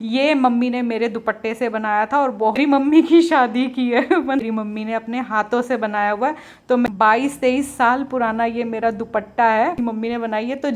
ये मम्मी ने मेरे दुपट्टे से बनाया था और बहुत, मेरी मम्मी की शादी की है मेरी मम्मी ने अपने हाथों से बनाया हुआ है। तो मैं 22-23 साल पुराना ये मेरा दुपट्टा है, मम्मी ने बनाई है। तो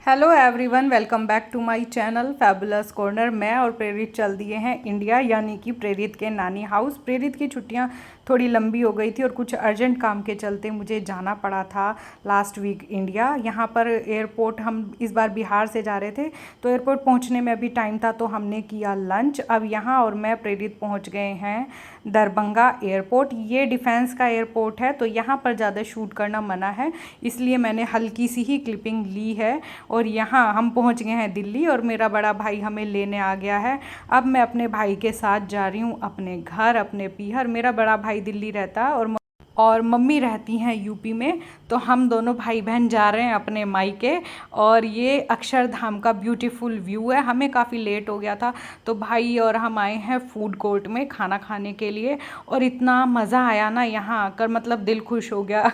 hello everyone, welcome back to my channel fabulous corner. मैं और प्रेरित चल दिए हैं इंडिया, यानी कि प्रेरित के नानी हाउस। प्रेरित की छुट्टियां थोड़ी लंबी हो गई थी और कुछ अर्जेंट काम के चलते मुझे जाना पड़ा था लास्ट वीक इंडिया। यहाँ पर एयरपोर्ट, हम इस बार बिहार से जा रहे थे तो एयरपोर्ट पहुँचने में अभी टाइम था, तो हमने किया लंच। अब यहाँ और मैं प्रेरित पहुँच गए हैं दरभंगा एयरपोर्ट। ये डिफेंस का एयरपोर्ट है, तो यहाँ पर ज़्यादा शूट करना मना है, इसलिए मैंने हल्की सी ही क्लिपिंग ली है। और यहाँ हम पहुँच गए हैं दिल्ली और मेरा बड़ा भाई हमें लेने आ गया है। अब मैं अपने भाई के साथ जा रही हूँ अपने घर, अपने पीहर। मेरा बड़ा भाई दिल्ली रहता है और मम्मी रहती हैं यूपी में। तो हम दोनों भाई बहन जा रहे हैं अपने मायके। और ये अक्षरधाम का ब्यूटीफुल व्यू है। हमें काफ़ी लेट हो गया था, तो भाई और हम आए हैं फूड कोर्ट में खाना खाने के लिए। और इतना मज़ा आया ना यहाँ आकर, मतलब दिल खुश हो गया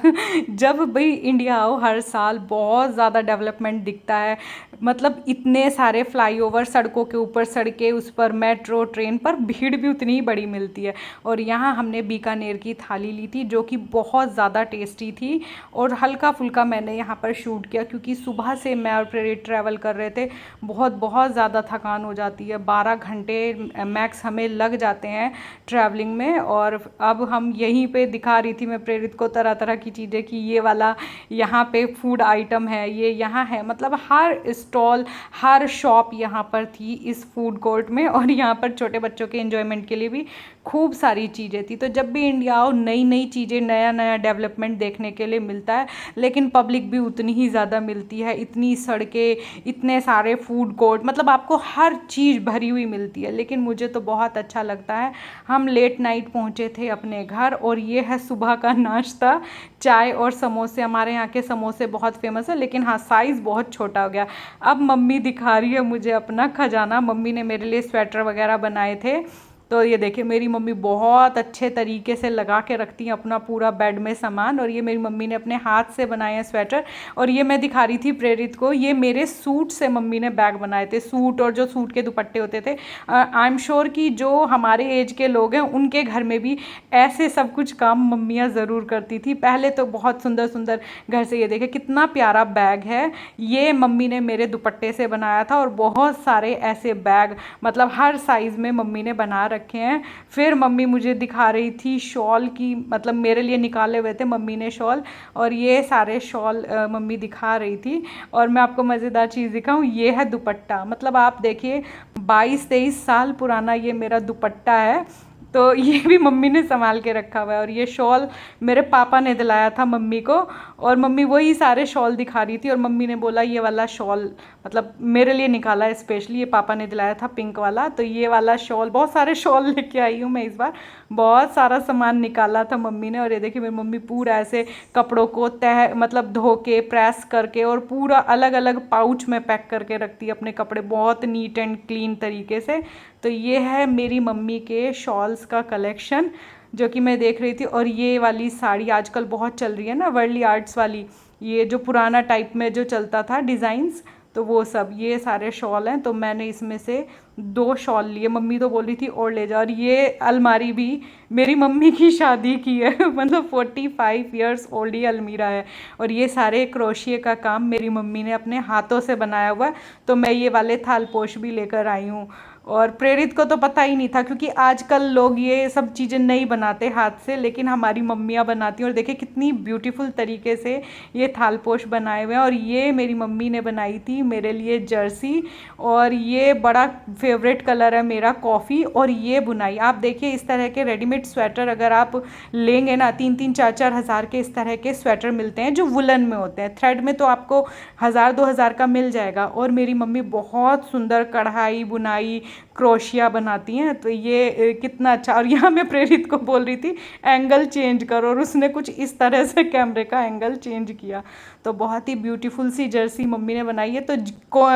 जब भाई इंडिया आओ हर साल बहुत ज़्यादा डेवलपमेंट दिखता है। मतलब इतने सारे फ्लाईओवर, सड़कों के ऊपर सड़कें, उस पर मेट्रो, ट्रेन पर भीड़ भी उतनी ही बड़ी मिलती है। और यहाँ हमने बीकानेर की थाली ली थी जो कि बहुत ज़्यादा टेस्टी थी। और हल्का फुल्का मैंने यहाँ पर शूट किया क्योंकि सुबह से मैं और प्रेरित ट्रैवल कर रहे थे। बहुत ज़्यादा थकान हो जाती है, 12 घंटे मैक्स हमें लग जाते हैं ट्रैवलिंग में। और अब हम यहीं पे दिखा रही थी मैं प्रेरित को तरह तरह की चीज़ें कि ये वाला यहाँ पे फूड आइटम है, ये यहाँ है। मतलब हर स्टॉल, हर शॉप यहाँ पर थी इस फूड कोर्ट में। और यहाँ पर छोटे बच्चों के एंजॉयमेंट के लिए भी खूब सारी चीज़ें थी। तो जब भी इंडिया आओ नई नई चीज़ें, नया नया डेवलपमेंट देखने के लिए मिलता है, लेकिन पब्लिक भी उतनी ही ज़्यादा मिलती है। इतनी सड़कें, इतने सारे फूड कोर्ट, मतलब आपको हर चीज़ भरी हुई मिलती है। लेकिन मुझे तो बहुत अच्छा लगता है। हम लेट नाइट पहुँचे थे अपने घर और ये है सुबह का नाश्ता, चाय और समोसे। हमारे यहाँ के समोसे बहुत फेमस है, लेकिन हाँ साइज़ बहुत छोटा हो गया। अब मम्मी दिखा रही है मुझे अपना खजाना। मम्मी ने मेरे लिए स्वेटर वगैरह बनाए थे। तो ये देखिए, मेरी मम्मी बहुत अच्छे तरीके से लगा के रखती हैं अपना पूरा बेड में सामान। और ये मेरी मम्मी ने अपने हाथ से बनाए हैं स्वेटर। और ये मैं दिखा रही थी प्रेरित को, ये मेरे सूट से मम्मी ने बैग बनाए थे, सूट और जो सूट के दुपट्टे होते थे। आई एम श्योर कि जो हमारे एज के लोग हैं उनके घर में भी ऐसे सब कुछ काम मम्मियाँ ज़रूर करती थी पहले। तो बहुत सुंदर सुंदर घर से, ये देखिए कितना प्यारा बैग है, ये मम्मी ने मेरे दुपट्टे से बनाया था। और बहुत सारे ऐसे बैग, मतलब हर साइज़ में मम्मी ने बना रखे हैं। फिर मम्मी मुझे दिखा रही थी शॉल की, मतलब मेरे लिए निकाले हुए थे मम्मी ने शॉल। और ये सारे शॉल मम्मी दिखा रही थी। और मैं आपको मज़ेदार चीज़ दिखाऊं, ये है दुपट्टा। मतलब आप देखिए 22-23 साल पुराना ये मेरा दुपट्टा है। तो ये भी मम्मी ने संभाल के रखा हुआ है। और ये शॉल मेरे पापा ने दिलाया था मम्मी को, और मम्मी वही सारे शॉल दिखा रही थी। और मम्मी ने बोला ये वाला शॉल मतलब मेरे लिए निकाला है स्पेशली, ये पापा ने दिलाया था पिंक वाला। तो ये वाला शॉल, बहुत सारे शॉल लेके आई हूँ मैं इस बार, बहुत सारा सामान निकाला था मम्मी ने। और ये देखिए मेरी मम्मी पूरा ऐसे कपड़ों को तह, मतलब धो के, प्रेस करके और पूरा अलग अलग पाउच में पैक करके रखती है अपने कपड़े, बहुत नीट एंड क्लीन तरीके से। तो ये है मेरी मम्मी के शॉल्स का कलेक्शन जो कि मैं देख रही थी। और ये वाली साड़ी आजकल बहुत चल रही है ना, वर्ली आर्ट्स वाली, ये जो पुराना टाइप में जो चलता था डिज़ाइंस, तो वो सब, ये सारे शॉल हैं। तो मैंने इसमें से 2 शॉल लिए, मम्मी तो बोल रही थी और ले जा। और ये अलमारी भी मेरी मम्मी की शादी की है मतलब 45 ईयर्स ओल्ड ये अलमीरा है। और ये सारे क्रोशिया का काम मेरी मम्मी ने अपने हाथों से बनाया हुआ है। तो मैं ये वाले थालपोश भी लेकर आई हूँ। और प्रेरित को तो पता ही नहीं था क्योंकि आजकल लोग ये सब चीज़ें नहीं बनाते हाथ से, लेकिन हमारी मम्मियाँ बनाती हैं। और देखिए कितनी ब्यूटीफुल तरीके से ये थालपोश बनाए हुए हैं। और ये मेरी मम्मी ने बनाई थी मेरे लिए जर्सी। और ये बड़ा फेवरेट कलर है मेरा कॉफ़ी। और ये बुनाई आप देखिए, इस तरह के रेडीमेड स्वेटर अगर आप लेंगे ना, 3-3, 4-4 हज़ार के इस तरह के स्वेटर मिलते हैं जो वुलन में होते हैं। थ्रेड में तो आपको 1000-2000 का मिल जाएगा। और मेरी मम्मी बहुत सुंदर कढ़ाई बुनाई क्रोशिया बनाती हैं। तो ये कितना अच्छा। और यहाँ मैं प्रेरित को बोल रही थी एंगल चेंज करो, और उसने कुछ इस तरह से कैमरे का एंगल चेंज किया। तो बहुत ही ब्यूटीफुल सी जर्सी मम्मी ने बनाई है। तो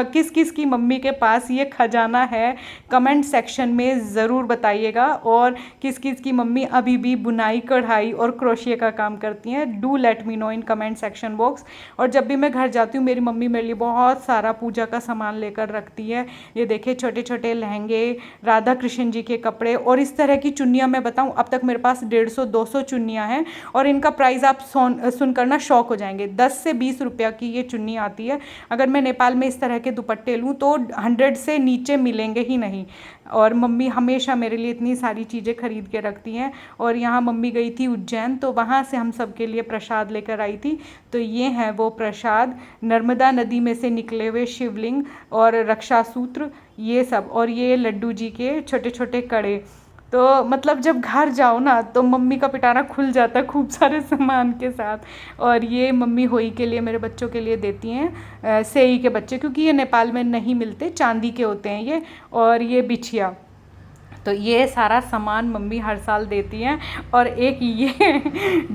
किस किस की मम्मी के पास ये खजाना है कमेंट सेक्शन में ज़रूर बताइएगा। और किस किस की मम्मी अभी भी बुनाई कढ़ाई और क्रोशिया का काम करती हैं, do let me know in comment section box. और जब भी मैं घर जाती हूँ मेरी मम्मी मेरे लिए बहुत सारा पूजा का सामान लेकर रखती है। ये देखिए छोटे छोटे लहंगे, राधा कृष्ण जी के कपड़े और इस तरह की चुन्नियाँ मैं बताऊँ, अब तक मेरे पास 150-200 चुन्नियाँ हैं और इनका प्राइस आप सुनकर ना शौक हो जाएंगे। 10 से 20 रुपया की ये चुन्नी आती है। अगर मैं नेपाल में इस तरह के दुपट्टे लूँ तो 100 से नीचे मिलेंगे ही नहीं। और मम्मी हमेशा मेरे लिए इतनी सारी चीज़ें खरीद के रखती हैं। और यहाँ मम्मी गई थी उज्जैन, तो वहाँ से हम सब के लिए प्रसाद लेकर आई थी। तो ये हैं वो प्रसाद, नर्मदा नदी में से निकले हुए शिवलिंग और रक्षा सूत्र, ये सब, और ये लड्डू जी के छोटे छोटे कड़े। तो मतलब जब घर जाओ ना तो मम्मी का पिटारा खुल जाता है खूब सारे सामान के साथ। और ये मम्मी होई के लिए, मेरे बच्चों के लिए देती हैं, सेई के बच्चे, क्योंकि ये नेपाल में नहीं मिलते, चांदी के होते हैं ये। और ये बिछिया, तो ये सारा सामान मम्मी हर साल देती हैं। और एक ये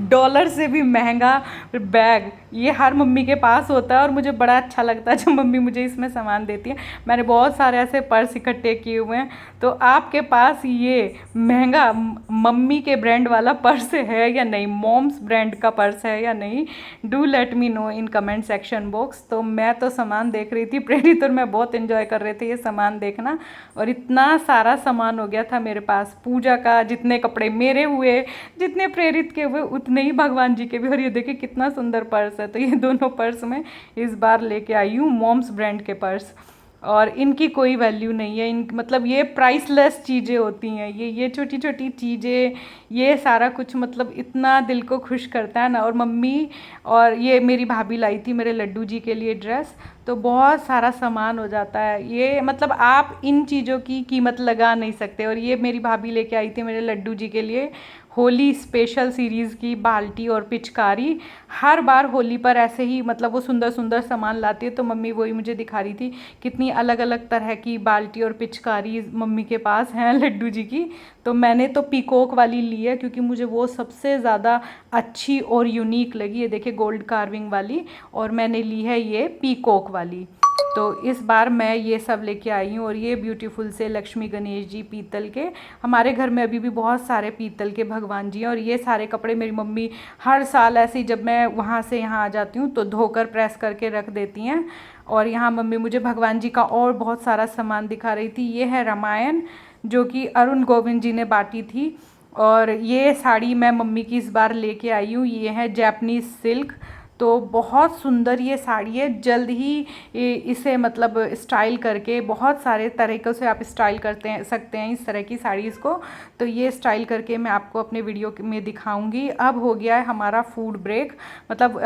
डॉलर से भी महंगा बैग, ये हर मम्मी के पास होता है और मुझे बड़ा अच्छा लगता है जब मम्मी मुझे इसमें सामान देती है। मैंने बहुत सारे ऐसे पर्स इकट्ठे किए हुए हैं। तो आपके पास ये महंगा मम्मी के ब्रांड वाला पर्स है या नहीं, मॉम्स ब्रांड का पर्स है या नहीं, do let me know in comment section box. तो मैं तो सामान देख रही थी, प्रेरित और मैं बहुत एंजॉय कर रहे थे ये सामान देखना। और इतना सारा सामान हो गया था मेरे पास पूजा का, जितने कपड़े मेरे हुए, जितने प्रेरित के हुए, उतने ही भगवान जी के भी। और ये देखिए कितना सुंदर पर्स है। तो ये दोनों पर्स मैं इस बार लेके आई हूँ, मॉम्स ब्रांड के पर्स। और इनकी कोई वैल्यू नहीं है, इन मतलब ये प्राइसलेस चीज़ें होती हैं, ये छोटी छोटी चीज़ें, ये सारा कुछ मतलब इतना दिल को खुश करता है ना। और मम्मी, और ये मेरी भाभी लाई थी मेरे लड्डू जी के लिए ड्रेस। तो बहुत सारा सामान हो जाता है ये, मतलब आप इन चीज़ों की कीमत लगा नहीं सकते। और ये मेरी भाभी लेके आई थी मेरे लड्डू जी के लिए होली स्पेशल सीरीज़ की बाल्टी और पिचकारी। हर बार होली पर ऐसे ही मतलब वो सुंदर सुंदर सामान लाती है। तो मम्मी वही मुझे दिखा रही थी कितनी अलग अलग तरह की बाल्टी और पिचकारी मम्मी के पास हैं लड्डू जी की। तो मैंने तो पीकॉक वाली ली है क्योंकि मुझे वो सबसे ज़्यादा अच्छी और यूनिक लगी। ये देखिए गोल्ड कार्विंग वाली, और मैंने ली है ये पीकॉक वाली। तो इस बार मैं ये सब लेके आई हूँ। और ये ब्यूटीफुल से लक्ष्मी गणेश जी पीतल के, हमारे घर में अभी भी बहुत सारे पीतल के भगवान जी हैं। और ये सारे कपड़े मेरी मम्मी हर साल ऐसे ही जब मैं वहाँ से यहाँ आ जाती हूँ तो धोकर प्रेस करके रख देती हैं। और यहाँ मम्मी मुझे भगवान जी का और बहुत सारा सामान दिखा रही थी। ये है रामायण जो कि अरुण गोविंद जी ने बांटी थी। और ये साड़ी मैं मम्मी की इस बार लेके आई हूँ, ये है जैपनीज़ सिल्क। तो बहुत सुंदर ये साड़ी है, जल्द ही इसे मतलब स्टाइल करके बहुत सारे तरीक़ों से आप स्टाइल सकते हैं इस तरह की साड़ीज़ को। तो ये स्टाइल करके मैं आपको अपने वीडियो में दिखाऊंगी। अब हो गया है हमारा फूड ब्रेक, मतलब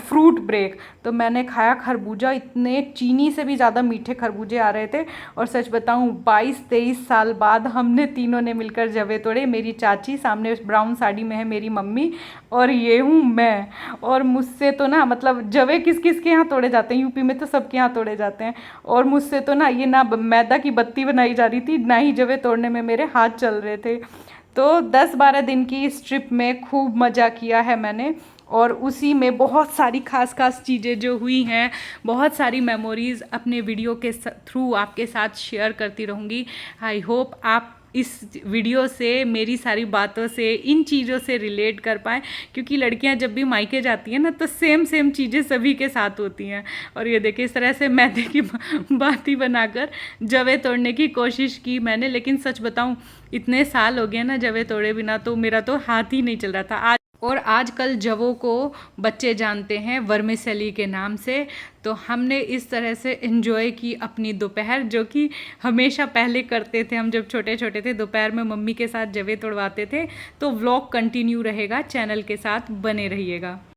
फ्रूट ब्रेक। तो मैंने खाया खरबूजा, इतने चीनी से भी ज़्यादा मीठे खरबूजे आ रहे थे। और सच बताऊँ 22-23 साल बाद हमने तीनों ने मिलकर जवे तोड़े। मेरी चाची, सामने ब्राउन साड़ी में है मेरी मम्मी, और ये हूँ मैं। और मुझसे तो ना मतलब जवे किस किस के यहाँ तोड़े जाते हैं, यूपी में तो सबके यहाँ तोड़े जाते हैं। और मुझसे तो ना ये ना मैदा की बत्ती बनाई जा रही थी, ना ही जवे तोड़ने में मेरे हाथ चल रहे थे। तो 10-12 दिन की इस ट्रिप में खूब मज़ा किया है मैंने। और उसी में बहुत सारी खास खास चीज़ें जो हुई हैं, बहुत सारी मेमोरीज़ अपने वीडियो के थ्रू आपके साथ शेयर करती रहूँगी। आई होप आप इस वीडियो से, मेरी सारी बातों से, इन चीज़ों से रिलेट कर पाएँ, क्योंकि लड़कियां जब भी मायके जाती हैं ना तो सेम चीज़ें सभी के साथ होती हैं। और ये देखिए इस तरह से मैदे की बाती बनाकर जवे तोड़ने की कोशिश की मैंने, लेकिन सच बताऊं इतने साल हो गए ना जवे तोड़े बिना, तो मेरा तो हाथ ही नहीं चल रहा था। और आजकल जवों को बच्चे जानते हैं वर्मिसेली के नाम से। तो हमने इस तरह से एंजॉय की अपनी दोपहर, जो कि हमेशा पहले करते थे हम जब छोटे छोटे थे, दोपहर में मम्मी के साथ जवे तोड़वाते थे। तो व्लॉग कंटिन्यू रहेगा, चैनल के साथ बने रहिएगा।